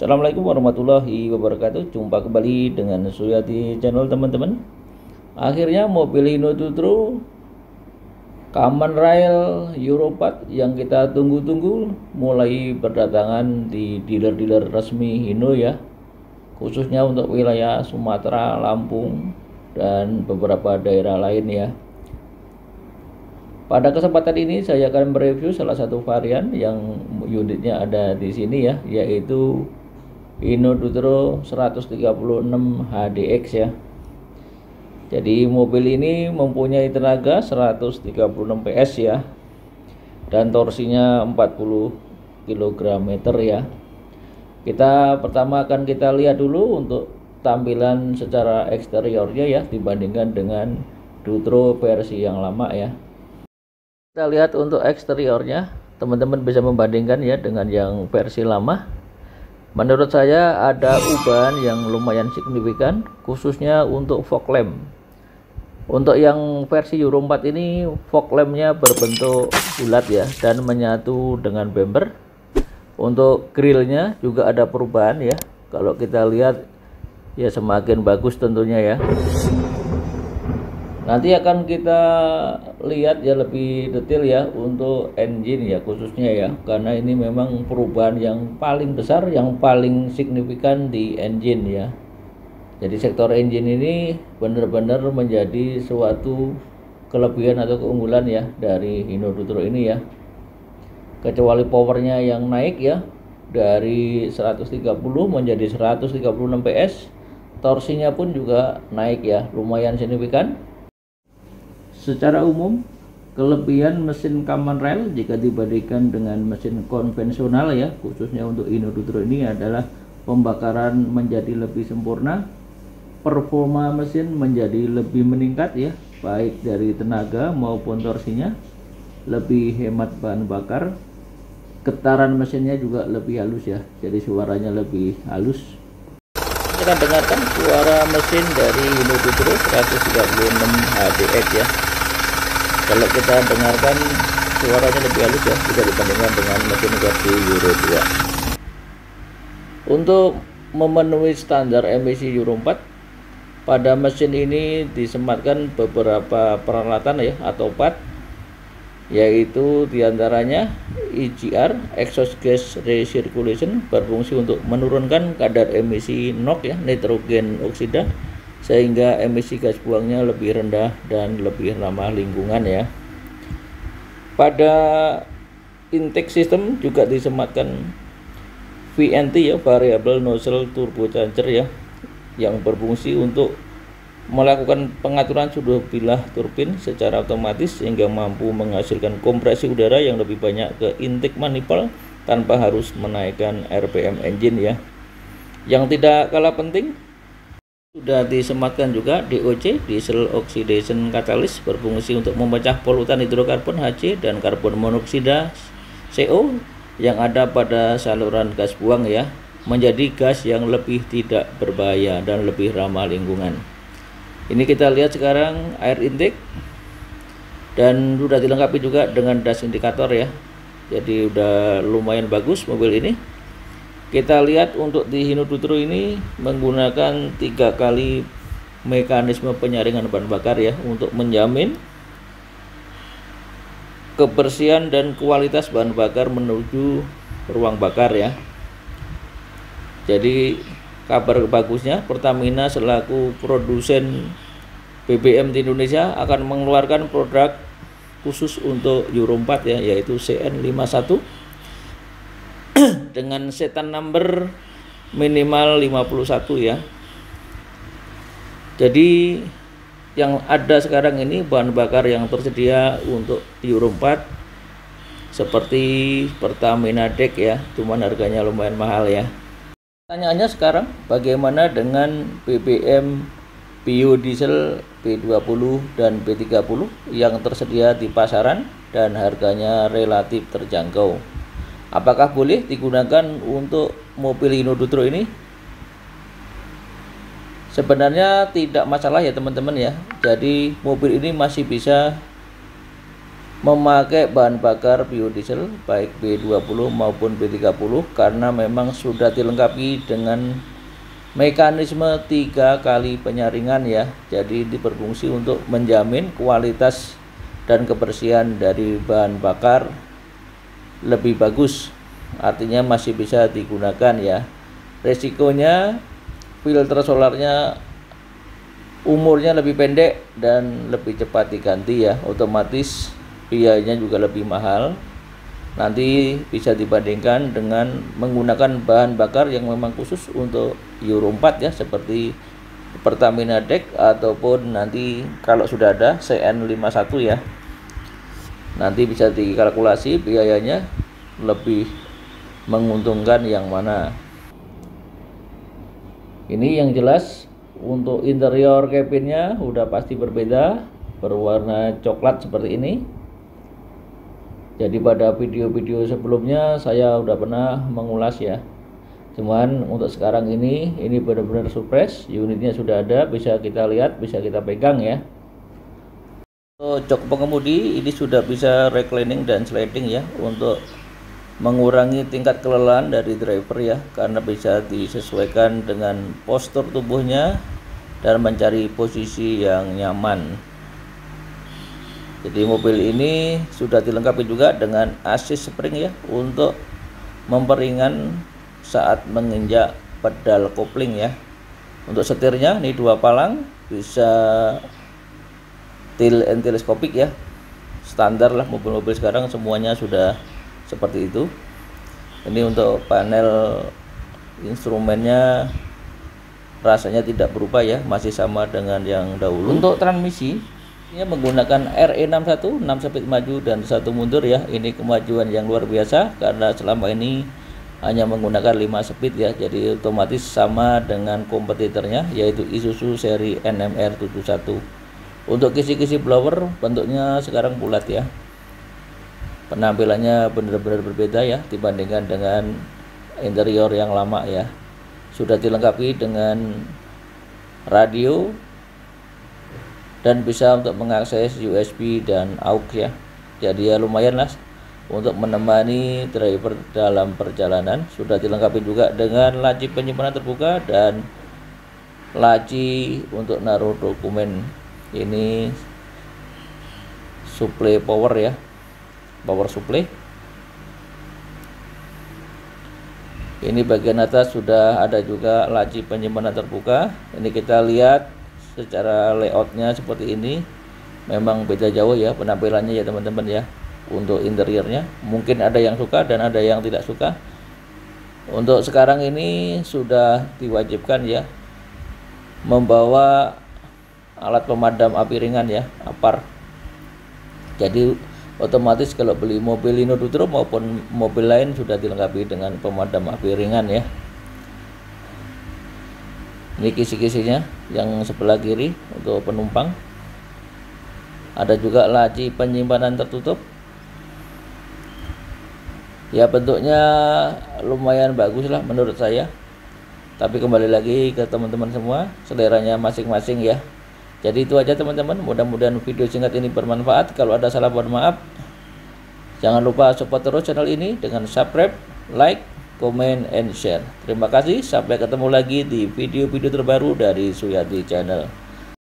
Assalamualaikum warahmatullahi wabarakatuh. Jumpa kembali dengan Surya di channel teman-teman. Akhirnya mobil Hino Tutro Common Rail Euro 4 yang kita tunggu-tunggu mulai berdatangan di dealer-dealer resmi Hino ya, khususnya untuk wilayah Sumatera, Lampung, dan beberapa daerah lain ya. Pada kesempatan ini saya akan mereview salah satu varian yang unitnya ada di sini ya, yaitu Hino Tutro 136 HDX ya. Jadi mobil ini mempunyai tenaga 136 PS ya, dan torsinya 40 kg ya. Pertama akan kita lihat dulu untuk tampilan secara eksteriornya ya, dibandingkan dengan Tutro versi yang lama ya. Kita lihat untuk eksteriornya, teman-teman bisa membandingkan ya dengan yang versi lama. Menurut saya ada ubahan yang lumayan signifikan, khususnya untuk fog lamp. Untuk yang versi Euro 4 ini fog lampnya berbentuk bulat ya, dan menyatu dengan bumper. Untuk grillnya juga ada perubahan ya, kalau kita lihat ya semakin bagus tentunya ya. Nanti akan kita lihat ya lebih detail ya untuk engine ya, khususnya ya, karena ini memang perubahan yang paling besar, yang paling signifikan di engine ya. Jadi sektor engine ini benar-benar menjadi suatu kelebihan atau keunggulan ya dari Hino Tutro ini ya. Kecuali powernya yang naik ya, dari 130 menjadi 136 PS, torsinya pun juga naik ya, lumayan signifikan. Secara umum, kelebihan mesin Common Rail jika dibandingkan dengan mesin konvensional ya, khususnya untuk Hino Tutro ini adalah pembakaran menjadi lebih sempurna, performa mesin menjadi lebih meningkat ya, baik dari tenaga maupun torsinya, lebih hemat bahan bakar, getaran mesinnya juga lebih halus ya, jadi suaranya lebih halus. Kita dengarkan suara mesin dari Hino Tutro 136 HDX ya. Kalau kita dengarkan suaranya lebih halus ya jika dibandingkan dengan mesin versi Euro 2. Untuk memenuhi standar emisi Euro 4, pada mesin ini disematkan beberapa peralatan ya atau part, yaitu diantaranya EGR, exhaust gas recirculation, berfungsi untuk menurunkan kadar emisi NOx ya, nitrogen oksida, sehingga emisi gas buangnya lebih rendah dan lebih ramah lingkungan ya. Pada intake system juga disematkan VNT ya, variable nozzle turbocharger ya, yang berfungsi untuk melakukan pengaturan suhu bilah turbin secara otomatis sehingga mampu menghasilkan kompresi udara yang lebih banyak ke intake manifold tanpa harus menaikkan RPM engine ya. Yang tidak kalah penting, sudah disematkan juga DOC, diesel oxidation catalyst, berfungsi untuk memecah polutan hidrokarbon HC dan karbon monoksida CO yang ada pada saluran gas buang ya, menjadi gas yang lebih tidak berbahaya dan lebih ramah lingkungan. Ini kita lihat sekarang air intake, dan sudah dilengkapi juga dengan dash indikator ya, jadi udah lumayan bagus mobil ini. Kita lihat untuk di Hino Tutro ini menggunakan 3 kali mekanisme penyaringan bahan bakar ya, untuk menjamin kebersihan dan kualitas bahan bakar menuju ruang bakar ya. Jadi kabar bagusnya, Pertamina selaku produsen BBM di Indonesia akan mengeluarkan produk khusus untuk Euro 4 ya, yaitu CN51 dengan setan number minimal 51 ya. Jadi yang ada sekarang ini bahan bakar yang tersedia untuk Euro 4 seperti Pertamina DEK ya, cuman harganya lumayan mahal ya. Pertanyaannya sekarang, bagaimana dengan BBM biodiesel B20 dan B30 yang tersedia di pasaran dan harganya relatif terjangkau? Apakah boleh digunakan untuk mobil Hino Tutro ini? Sebenarnya tidak masalah ya teman-teman ya. Jadi mobil ini masih bisa memakai bahan bakar biodiesel baik B20 maupun B30 karena memang sudah dilengkapi dengan mekanisme 3 kali penyaringan ya. Jadi ini berfungsi untuk menjamin kualitas dan kebersihan dari bahan bakar lebih bagus, artinya masih bisa digunakan ya. Resikonya filter solarnya umurnya lebih pendek dan lebih cepat diganti ya, otomatis biayanya juga lebih mahal. Nanti bisa dibandingkan dengan menggunakan bahan bakar yang memang khusus untuk Euro 4 ya, seperti Pertamina Deck ataupun nanti kalau sudah ada CN51 ya. Nanti bisa dikalkulasi biayanya lebih menguntungkan yang mana. Ini yang jelas untuk interior cabinnya udah pasti berbeda, berwarna coklat seperti ini. Jadi pada video-video sebelumnya saya udah pernah mengulas ya. Cuman untuk sekarang ini benar-benar surprise, unitnya sudah ada, bisa kita lihat, bisa kita pegang ya. Jok pengemudi ini sudah bisa reclining dan sliding ya, untuk mengurangi tingkat kelelahan dari driver ya, karena bisa disesuaikan dengan postur tubuhnya dan mencari posisi yang nyaman. Jadi mobil ini sudah dilengkapi juga dengan assist spring ya, untuk memperingan saat menginjak pedal kopling ya. Untuk setirnya ini 2 palang, bisa tilt and teleskopik ya, standar lah mobil-mobil sekarang semuanya sudah seperti itu. Ini untuk panel instrumennya rasanya tidak berubah ya, masih sama dengan yang dahulu. Untuk transmisi ini menggunakan RE61, 6 speed maju dan 1 mundur ya. Ini kemajuan yang luar biasa karena selama ini hanya menggunakan 5 speed ya, jadi otomatis sama dengan kompetitornya yaitu Isuzu seri NMR71. Untuk kisi-kisi blower bentuknya sekarang bulat ya, penampilannya benar-benar berbeda ya dibandingkan dengan interior yang lama ya. Sudah dilengkapi dengan radio dan bisa untuk mengakses USB dan AUX ya. Jadi ya lumayan lah untuk menemani driver dalam perjalanan. Sudah dilengkapi juga dengan laci penyimpanan terbuka dan laci untuk naruh dokumen. Ini supply power ya, power supply. Ini bagian atas sudah ada juga laci penyimpanan terbuka. Ini kita lihat secara layoutnya seperti ini, memang beda jauh ya penampilannya ya teman-teman ya. Untuk interiornya mungkin ada yang suka dan ada yang tidak suka. Untuk sekarang ini sudah diwajibkan ya membawa alat pemadam api ringan ya, APAR. Jadi otomatis kalau beli mobil Lino Dutro maupun mobil lain sudah dilengkapi dengan pemadam api ringan ya. Ini kisi-kisinya yang sebelah kiri untuk penumpang. Ada juga laci penyimpanan tertutup. Ya bentuknya lumayan bagus lah menurut saya. Tapi kembali lagi ke teman-teman semua, seleranya masing-masing ya. Jadi itu aja teman-teman, mudah-mudahan video singkat ini bermanfaat. Kalau ada salah mohon maaf. Jangan lupa support terus channel ini dengan subscribe, like, comment, and share. Terima kasih, sampai ketemu lagi di video-video terbaru dari Suyati Channel.